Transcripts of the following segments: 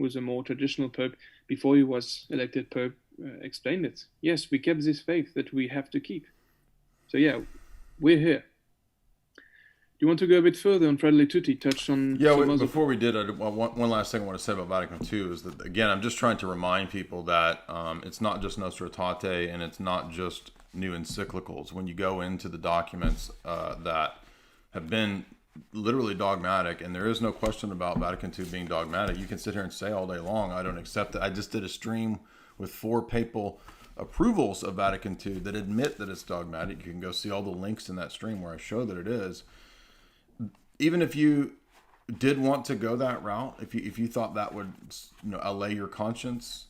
was a more traditional pope before he was elected pope, explained it. Yes, we kept this faith that we have to keep. So yeah, we're here. Do you want to go a bit further on Fratelli Tutti? Touch on Yeah, some other. before we did, one last thing I want to say about Vatican II is that, again, I'm just trying to remind people that it's not just Nostra Aetate and it's not just new encyclicals. When you go into the documents that have been literally dogmatic, and there is no question about Vatican II being dogmatic, you can sit here and say all day long, I don't accept it. I just did a stream with 4 papal approvals of Vatican II that admit that it's dogmatic. You can go see all the links in that stream where I show that it is. Even if you did want to go that route, if you thought that would allay your conscience,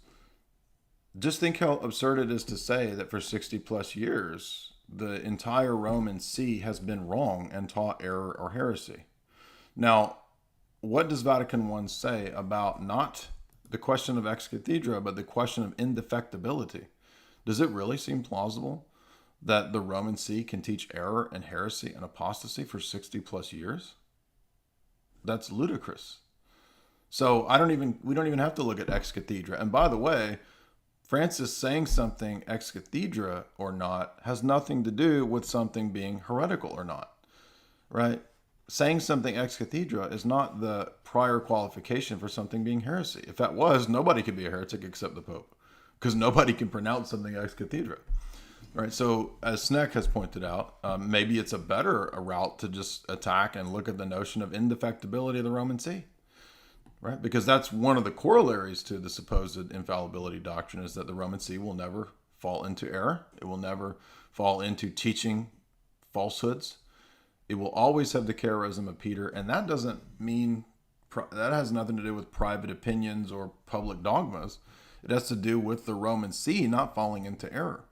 just think how absurd it is to say that for 60 plus years the entire Roman See has been wrong and taught error or heresy. Now, what does Vatican I say about not the question of ex cathedra, but the question of indefectibility? Does it really seem plausible that the Roman See can teach error and heresy and apostasy for 60 plus years? That's ludicrous. So we don't even have to look at ex cathedra. And by the way, Francis saying something ex cathedra or not has nothing to do with something being heretical or not, right? Saying something ex cathedra is not the prior qualification for something being heresy. If that was, nobody could be a heretic except the Pope, because nobody can pronounce something ex cathedra. Right, so as Sneck has pointed out, maybe it's a better route to just attack and look at the notion of indefectibility of the Roman See, right? Because that's one of the corollaries to the supposed infallibility doctrine, is that the Roman See will never fall into error. It will never fall into teaching falsehoods. It will always have the charism of Peter, and that doesn't mean, that has nothing to do with private opinions or public dogmas. It has to do with the Roman See not falling into error.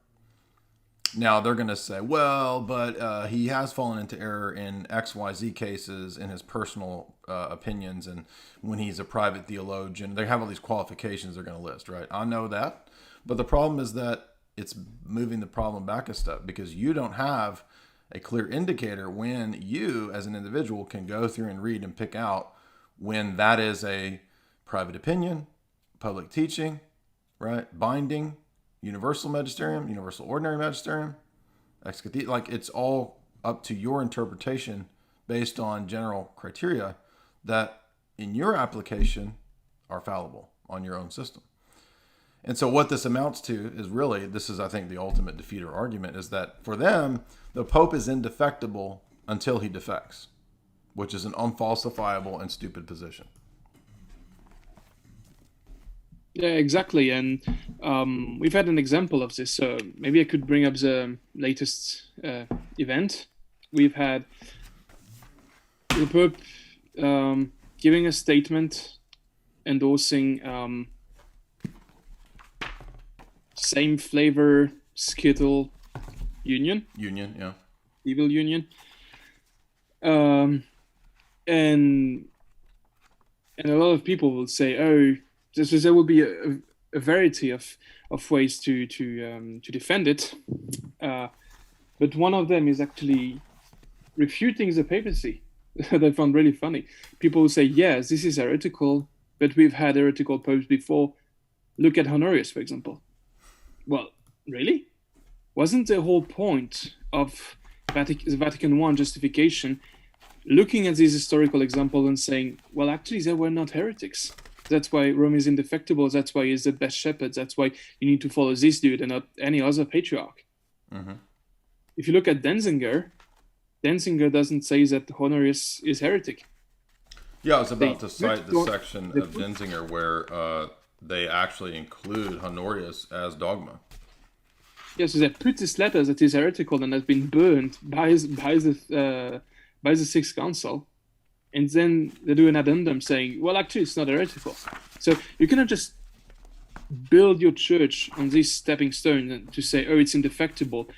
Now, they're going to say, well, but he has fallen into error in XYZ cases in his personal opinions, and when he's a private theologian. They have all these qualifications they're going to list, right? I know that. But the problem is that it's moving the problem back a step, because you don't have a clear indicator when you, as an individual, can go through and read and pick out when that is a private opinion, public teaching, right? Binding, universal magisterium, universal ordinary magisterium, ex cathedra. Like, it's all up to your interpretation based on general criteria that in your application are fallible on your own system. And so what this amounts to is really, this is, I think, the ultimate defeater argument, is that for them, the Pope is indefectible until he defects, which is an unfalsifiable and stupid position. Yeah, exactly. And we've had an example of this. So maybe I could bring up the latest event. We've had the Pope giving a statement endorsing same flavor Skittle union. Union, yeah. Evil union. And a lot of people will say, oh, there will be a variety of ways to defend it, but one of them is actually refuting the papacy. That I found really funny. People will say, yes, this is heretical, but we've had heretical popes before. Look at Honorius, for example. Well, really? Wasn't the whole point of the Vatican I justification looking at this historical example and saying, well, actually, they were not heretics. That's why Rome is indefectible. That's why he's the best shepherd. That's why you need to follow this dude and not any other patriarch. Mm-hmm. If you look at Denzinger doesn't say that Honorius is heretic. Yeah, I was about to cite the section of Denzinger where they actually include Honorius as dogma. Yeah, so they put this letter that is heretical and has been burned by the Sixth Council. And then they do an addendum saying, well, actually, it's not heretical. So you cannot just build your church on this stepping stone to say, oh, it's indefectible.